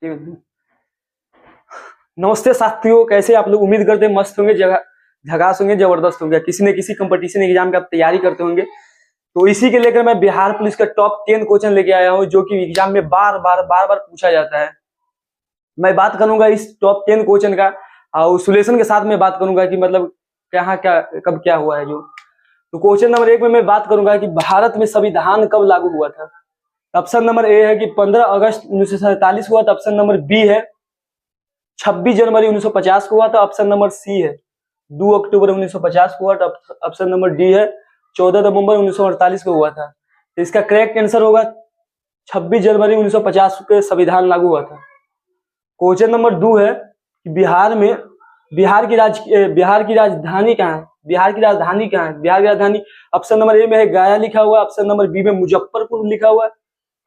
ठीक है। नमस्ते साथियों, कैसे आप लोग? उम्मीद करते हैं मस्त होंगे, झकास होंगे, जबरदस्त होंगे। किसी न किसी कंपटीशन एग्जाम की आप तैयारी करते होंगे, तो इसी के लेकर मैं बिहार पुलिस का टॉप 10 क्वेश्चन लेके आया हूं, जो कि एग्जाम में बार बार पूछा जाता है। मैं बात करूंगा इस टॉप 10 क्वेश्चन का और सोल्यूशन के साथ में बात करूंगा कि मतलब कहाँ क्या कब क्या हुआ है। जो तो क्वेश्चन नंबर 1 में मैं बात करूंगा कि भारत में संविधान कब लागू हुआ था। ऑप्शन नंबर ए है कि 15 अगस्त 1947 हुआ था। ऑप्शन नंबर बी है 26 जनवरी 1950 को हुआ था। ऑप्शन नंबर सी है 2 अक्टूबर 1950 को हुआ था। ऑप्शन नंबर डी है 14 नवंबर 1948 को हुआ था। तो इसका करेक्ट आंसर होगा 26 जनवरी 1950 के संविधान लागू हुआ था। क्वेश्चन नंबर 2 है कि बिहार की राजधानी कहाँ है? बिहार की राजधानी कहाँ है? बिहार की राजधानी ऑप्शन नंबर ए में है गया लिखा हुआ है। ऑप्शन नंबर बी में मुजफ्फरपुर लिखा हुआ है।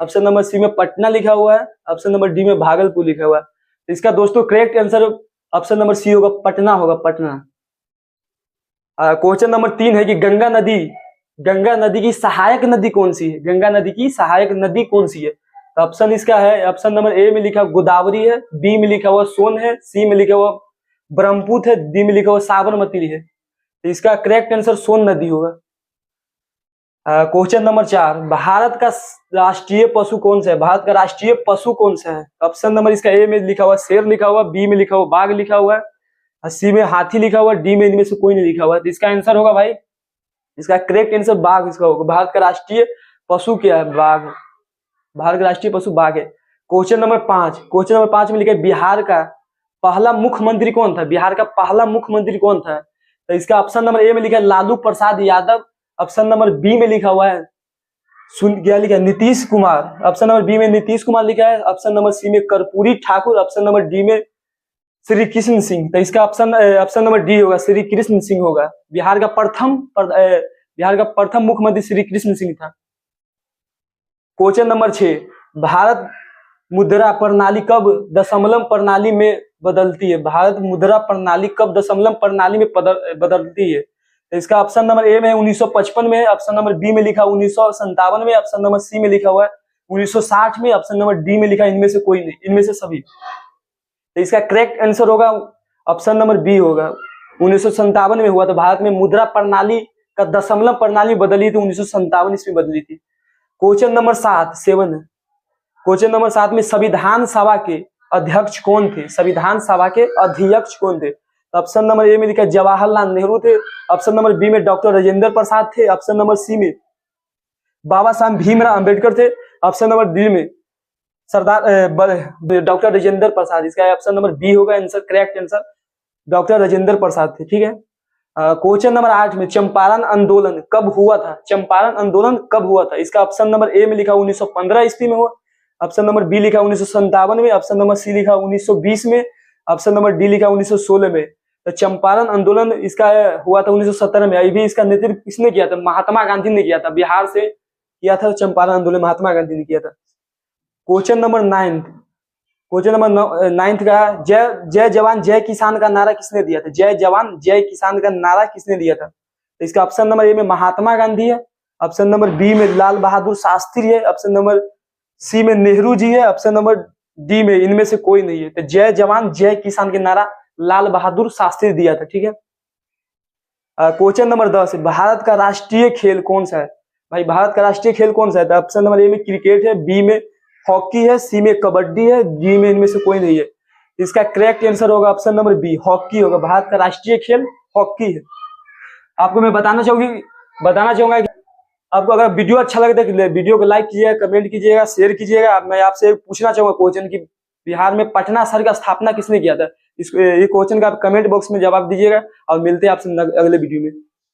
ऑप्शन नंबर सी में पटना लिखा हुआ है। ऑप्शन नंबर डी में भागलपुर लिखा हुआ है। तो इसका दोस्तों correct answer option number C होगा, पटना होगा, पटना। क्वेश्चन नंबर 3 है कि गंगा नदी की सहायक नदी कौन सी है? गंगा नदी की सहायक नदी कौन सी है? तो ऑप्शन इसका है, ऑप्शन नंबर ए में लिखा गोदावरी है, बी में लिखा हुआ सोन है, सी में लिखा हुआ ब्रह्मपुत्र है, डी में लिखा हुआ साबरमती है। तो इसका करेक्ट आंसर सोन नदी होगा। क्वेश्चन नंबर 4, भारत का राष्ट्रीय पशु कौन सा है? भारत का राष्ट्रीय पशु कौन सा है? ऑप्शन नंबर इसका ए में लिखा हुआ शेर लिखा हुआ, बी में लिखा हुआ बाघ लिखा हुआ है, सी में हाथी लिखा हुआ, डी में इनमें से कोई नहीं लिखा हुआ। तो इसका आंसर होगा भाई, इसका करेक्ट आंसर बाघ इसका होगा। भारत का राष्ट्रीय पशु क्या है? बाघ। भारत का राष्ट्रीय पशु बाघ है। क्वेश्चन नंबर 5 में लिखा है बिहार का पहला मुख्यमंत्री कौन था? बिहार का पहला मुख्यमंत्री कौन था? तो इसका ऑप्शन नंबर ए में लिखा है Lalu Prasad Yadav. Option number B में लिखा हुआ है क्या लिखा है? Nitish Kumar. Option number B में नीतीश कुमार लिखा है। ऑप्शन नंबर सी में Karpoori Thakur. Option number D में श्री कृष्ण सिंह। तो इसका ऑप्शन नंबर डी होगा, श्री कृष्ण सिंह होगा। बिहार का प्रथम मुख्यमंत्री श्री कृष्ण सिंह था। क्वेश्चन नंबर 6, भारत मुद्रा प्रणाली कब दशमलव प्रणाली में बदलती है? भारत मुद्रा प्रणाली कब दशमलव प्रणाली में बदलती है? तो इसका ऑप्शन नंबर ए में 1955 में, ऑप्शन नंबर बी में लिखा 1957 में, ऑप्शन नंबर सी में लिखा हुआ है 1960 में, ऑप्शन नंबर डी में लिखा इनमें से कोई नहीं, इनमें से सभी। तो इसका करेक्ट आंसर होगा ऑप्शन नंबर बी होगा, 1957 में हुआ था। भारत में मुद्रा प्रणाली का दशमलव प्रणाली बदली थी 1957 ईस्वी बदली थी। क्वेश्चन नंबर 7 है। क्वेश्चन नंबर 7 में संविधान सभा के अध्यक्ष कौन थे? संविधान सभा के अध्यक्ष कौन थे? ऑप्शन नंबर ए में लिखा जवाहरलाल नेहरू थे। ऑप्शन नंबर बी में डॉक्टर राजेंद्र प्रसाद थे। ऑप्शन नंबर सी में बाबा साहब भीमराव अंबेडकर थे। ऑप्शन नंबर डी में सरदार डॉक्टर राजेंद्र प्रसाद। इसका ऑप्शन नंबर बी होगा answer, correct answer doctor Rajendra Prasad थे। ठीक है। क्वेश्चन नंबर 8 में चंपारण आंदोलन कब हुआ था? चंपारण आंदोलन कब हुआ था? इसका ऑप्शन नंबर ए में लिखा 1915 ईस्वी में हुआ। ऑप्शन नंबर बी लिखा 1957 में। ऑप्शन नंबर सी लिखा 1920 में। ऑप्शन नंबर डी लिखा 1916 में। तो चंपारण आंदोलन इसका हुआ था 1917 में। अभी इसका नेतृत्व किसने किया था? महात्मा गांधी ने किया था। बिहार से किया था चंपारण आंदोलन, महात्मा गांधी ने किया था। क्वेश्चन नंबर 9 का जय जवान जय किसान का नारा किसने दिया था? जय जवान जय किसान का नारा किसने दिया था? तो इसका ऑप्शन नंबर ए में महात्मा गांधी है। ऑप्शन नंबर बी में लाल बहादुर शास्त्री है। ऑप्शन नंबर सी में नेहरू जी है। ऑप्शन नंबर डी में इनमें से कोई नहीं है। तो जय जवान जय किसान के नारा लाल बहादुर शास्त्री दिया था। ठीक है। क्वेश्चन नंबर 10 है, भारत का राष्ट्रीय खेल कौन सा है? भाई भारत का राष्ट्रीय खेल कौन सा है? तो ऑप्शन नंबर ए में क्रिकेट है, बी में हॉकी है, सी में कबड्डी है, डी में इनमें से कोई नहीं है। इसका करेक्ट आंसर होगा ऑप्शन नंबर बी, हॉकी होगा। भारत का राष्ट्रीय खेल हॉकी है। आपको मैं बताना चाहूंगा कि आपको अगर वीडियो अच्छा लगता है तो वीडियो को लाइक कीजिएगा, कमेंट कीजिएगा, शेयर कीजिएगा। मैं आपसे पूछना चाहूंगा क्वेश्चन की बिहार में पटना शहर का स्थापना किसने किया था? ये क्वेश्चन का आप कमेंट बॉक्स में जवाब दीजिएगा और मिलते हैं आपसे अगले वीडियो में।